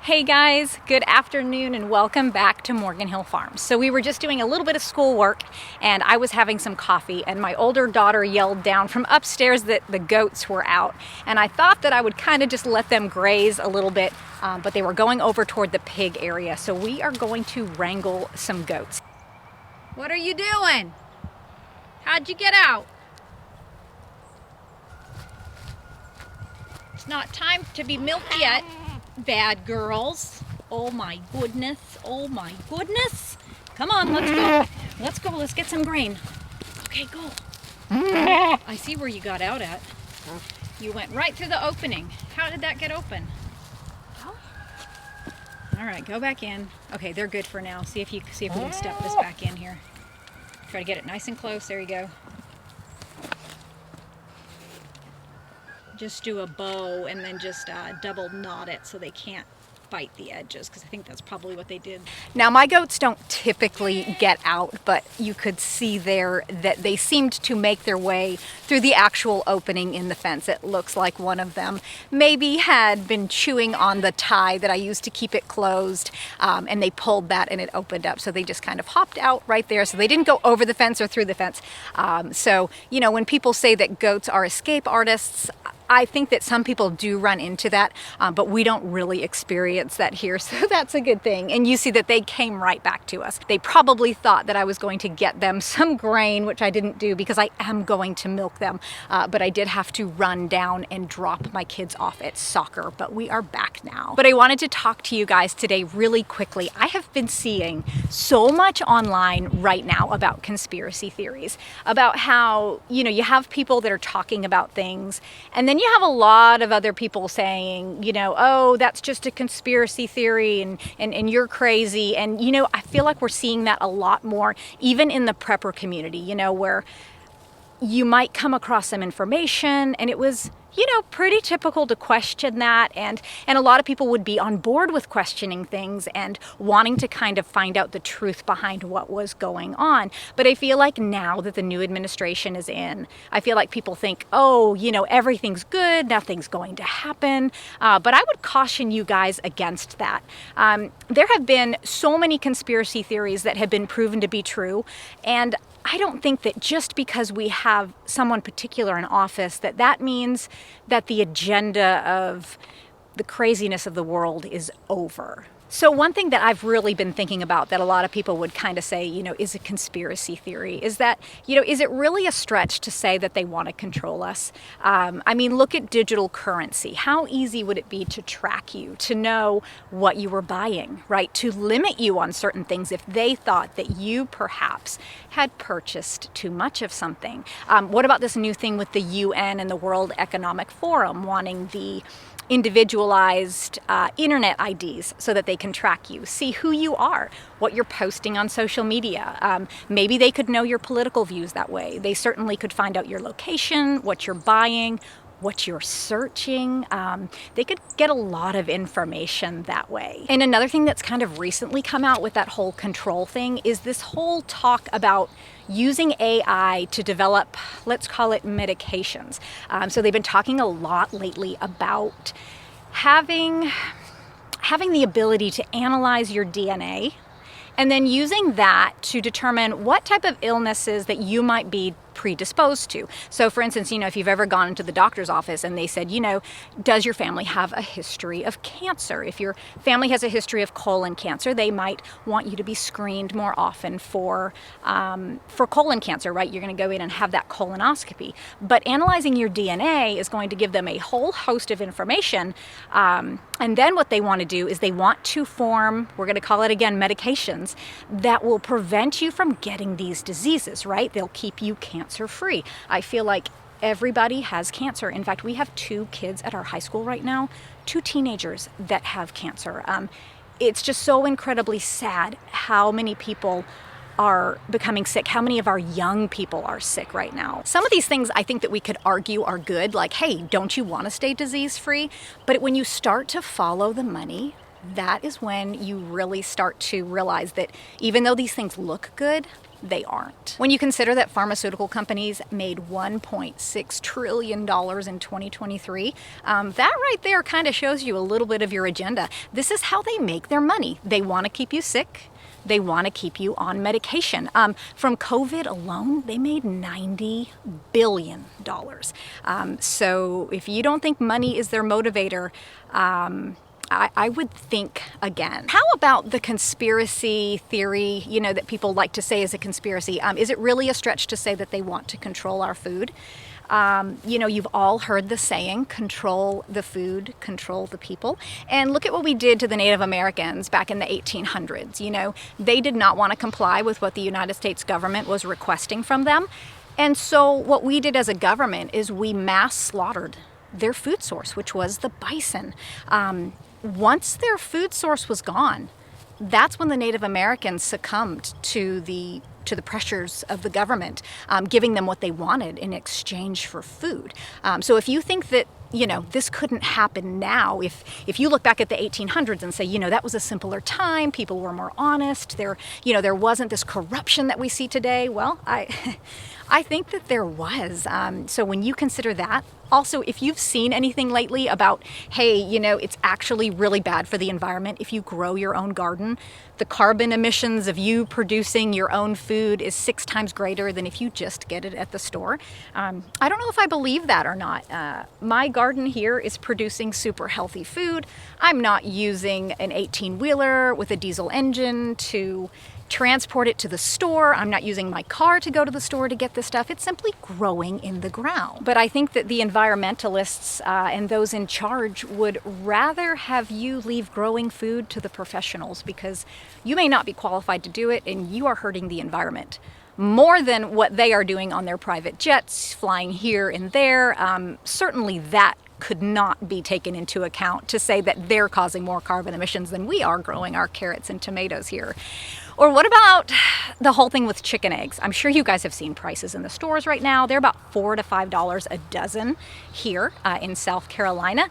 Hey guys, good afternoon and welcome back to Morgan Hill Farms. So we were just doing a little bit of schoolwork and I was having some coffee and my older daughter yelled down from upstairs that the goats were out. And I thought that I would kind of just let them graze a little bit, but they were going over toward the pig area. So we are going to wrangle some goats. What are you doing? How'd you get out? It's not time to be milked yet. Bad girls. Oh my goodness. Oh my goodness. Come on, let's go. Let's go. Let's get some grain. Okay, go. I see where you got out at. You went right through the opening. How did that get open? All right, go back in. Okay, they're good for now. See if we can step this back in here. Try to get it nice and close. There you go. Just do a bow and then just double knot it so they can't bite the edges, because I think that's probably what they did. Now my goats don't typically get out, but you could see there that they seemed to make their way through the actual opening in the fence. It looks like one of them maybe had been chewing on the tie that I used to keep it closed, and they pulled that and it opened up. So they just kind of hopped out right there. So they didn't go over the fence or through the fence. So, you know, when people say that goats are escape artists, I think that some people do run into that, but we don't really experience that here, so that's a good thing. And you see that they came right back to us. They probably thought that I was going to get them some grain, which I didn't do because I am going to milk them, but I did have to run down and drop my kids off at soccer, but we are back now. But I wanted to talk to you guys today really quickly. I have been seeing so much online right now about conspiracy theories, about how, you know, you have people that are talking about things, and then you have a lot of other people saying, you know, oh, that's just a conspiracy theory and you're crazy. And, you know, I feel like we're seeing that a lot more, even in the prepper community, you know, where you might come across some information and it was, you know, pretty typical to question that. And a lot of people would be on board with questioning things and wanting to kind of find out the truth behind what was going on. But I feel like now that the new administration is in, I feel like people think, oh, you know, everything's good, nothing's going to happen. But I would caution you guys against that. There have been so many conspiracy theories that have been proven to be true. And I don't think that just because we have someone particular in office that means that the agenda of the craziness of the world is over. So one thing that I've really been thinking about that a lot of people would kind of say, you know, is a conspiracy theory is that, you know, is it really a stretch to say that they want to control us? I mean, look at digital currency. How easy would it be to track you, to know what you were buying, right? To limit you on certain things if they thought that you perhaps had purchased too much of something. What about this new thing with the UN and the World Economic Forum wanting the individualized internet IDs so that they can track you, see who you are, what you're posting on social media. Maybe they could know your political views that way. They certainly could find out your location, what you're buying, what you're searching. They could get a lot of information that way. And another thing that's kind of recently come out with that whole control thing is this whole talk about using AI to develop, let's call it medications. So they've been talking a lot lately about having the ability to analyze your DNA and then using that to determine what type of illnesses that you might be predisposed to. So for instance, you know, if you've ever gone into the doctor's office and they said, you know, does your family have a history of cancer? If your family has a history of colon cancer, they might want you to be screened more often for colon cancer, right? You're going to go in and have that colonoscopy. But analyzing your DNA is going to give them a whole host of information. And then what they want to do is they want to form, we're going to call it again, medications that will prevent you from getting these diseases, right? They'll keep you cancer-free. I feel like everybody has cancer. In fact, we have 2 kids at our high school right now, 2 teenagers that have cancer. It's just so incredibly sad how many people are becoming sick, how many of our young people are sick right now. Some of these things I think that we could argue are good, like, hey, don't you want to stay disease-free? But when you start to follow the money, that is when you really start to realize that even though these things look good, they aren't. When you consider that pharmaceutical companies made $1.6 trillion in 2023, that right there kind of shows you a little bit of your agenda. This is how they make their money. They want to keep you sick. They want to keep you on medication. From COVID alone, they made $90 billion. So if you don't think money is their motivator, I would think again. How about the conspiracy theory, that people like to say is a conspiracy? Is it really a stretch to say that they want to control our food? You've all heard the saying, control the food, control the people. And look at what we did to the Native Americans back in the 1800s. They did not want to comply with what the United States government was requesting from them. And so what we did as a government is we mass slaughtered their food source, which was the bison. Once their food source was gone, that's when the Native Americans succumbed to the pressures of the government, giving them what they wanted in exchange for food. So if you think that this couldn't happen now, if you look back at the 1800s and say, that was a simpler time, people were more honest, there wasn't this corruption that we see today. Well, I think that there was. So when you consider that, also, if you've seen anything lately about, hey, it's actually really bad for the environment if you grow your own garden, the carbon emissions of you producing your own food is 6 times greater than if you just get it at the store. I don't know if I believe that or not. My garden here is producing super healthy food. I'm not using an 18-wheeler with a diesel engine to transport it to the store. I'm not using my car to go to the store to get this stuff. It's simply growing in the ground. But I think that the environmentalists and those in charge would rather have you leave growing food to the professionals, because you may not be qualified to do it and you are hurting the environment more than what they are doing on their private jets, flying here and there. Certainly that could not be taken into account to say that they're causing more carbon emissions than we are growing our carrots and tomatoes here. Or what about the whole thing with chicken eggs? I'm sure you guys have seen prices in the stores right now. They're about $4 to $5 a dozen here in South Carolina.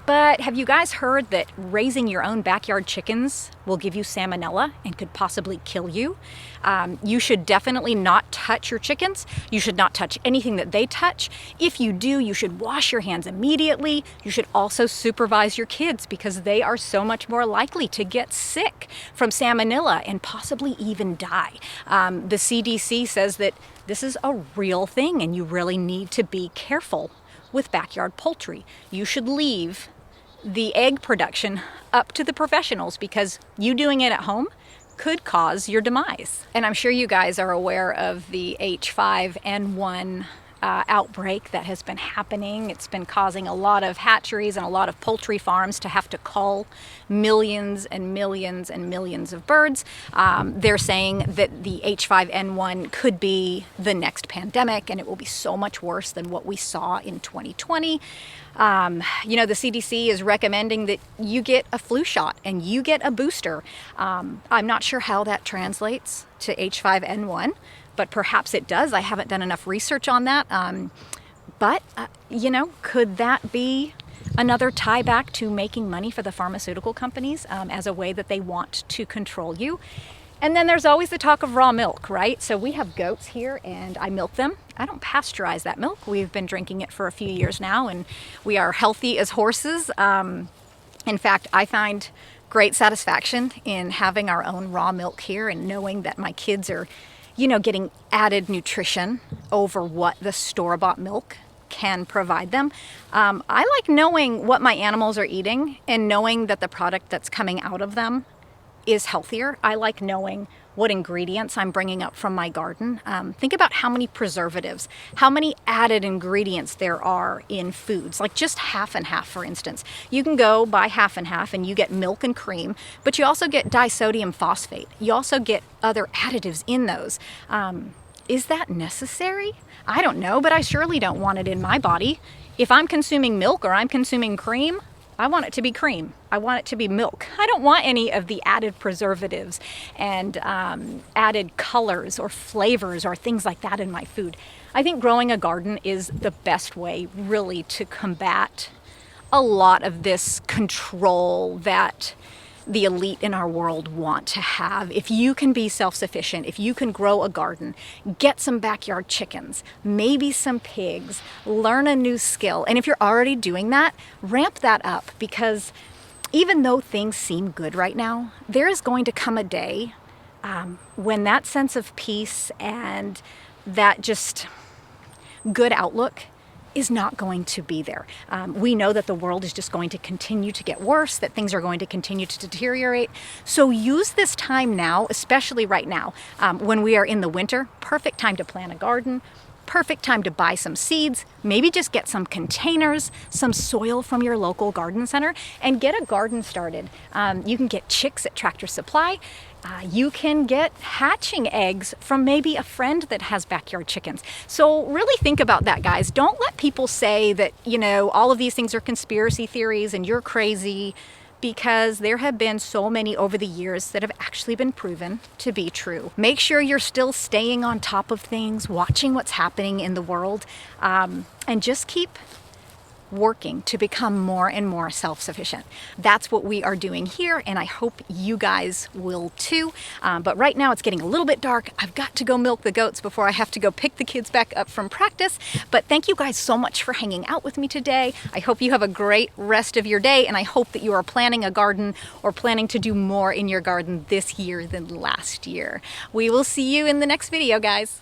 But have you guys heard that raising your own backyard chickens will give you salmonella and could possibly kill you? You should definitely not touch your chickens. You should not touch anything that they touch. If you do, you should wash your hands immediately. You should also supervise your kids, because they are so much more likely to get sick from salmonella and possibly even die. The CDC says that this is a real thing and you really need to be careful with backyard poultry. You should leave the egg production up to the professionals, because you doing it at home could cause your demise. And I'm sure you guys are aware of the H5N1 outbreak that has been happening. It's been causing a lot of hatcheries and a lot of poultry farms to have to cull millions and millions and millions of birds. They're saying that the H5N1 could be the next pandemic, and it will be so much worse than what we saw in 2020. The CDC is recommending that you get a flu shot and you get a booster. I'm not sure how that translates to H5N1, but perhaps it does. I haven't done enough research on that. But could that be another tie back to making money for the pharmaceutical companies as a way that they want to control you? And then there's always the talk of raw milk, right? So we have goats here and I milk them. I don't pasteurize that milk. We've been drinking it for a few years now and we are healthy as horses. In fact, I find great satisfaction in having our own raw milk here and knowing that my kids are, getting added nutrition over what the store-bought milk can provide them. I like knowing what my animals are eating and knowing that the product that's coming out of them is healthier. I like knowing what ingredients I'm bringing up from my garden. Think about how many preservatives, how many added ingredients there are in foods, like just half and half, for instance. You can go buy half and half and you get milk and cream, but you also get disodium phosphate. You also get other additives in those. Is that necessary? I don't know, but I surely don't want it in my body. If I'm consuming milk or I'm consuming cream, I want it to be cream. I want it to be milk. I don't want any of the added preservatives and added colors or flavors or things like that in my food. I think growing a garden is the best way really to combat a lot of this control that the elite in our world want to have. If you can be self-sufficient, if you can grow a garden, get some backyard chickens, maybe some pigs, learn a new skill. And if you're already doing that, ramp that up, because even though things seem good right now, there is going to come a day when that sense of peace and that just good outlook is not going to be there. We know that the world is just going to continue to get worse, that things are going to continue to deteriorate. So use this time now, especially right now, when we are in the winter, perfect time to plant a garden, perfect time to buy some seeds, maybe just get some containers, some soil from your local garden center, and get a garden started. You can get chicks at Tractor Supply. You can get hatching eggs from maybe a friend that has backyard chickens. So really think about that, guys. Don't let people say that, you know, all of these things are conspiracy theories and you're crazy, because there have been so many over the years that have actually been proven to be true. Make sure you're still staying on top of things, watching what's happening in the world, and just keep working to become more and more self-sufficient. That's what we are doing here, and I hope you guys will too. But right now it's getting a little bit dark. I've got to go milk the goats before I have to go pick the kids back up from practice. But thank you guys so much for hanging out with me today. I hope you have a great rest of your day, and I hope that you are planning a garden or planning to do more in your garden this year than last year. We will see you in the next video, guys.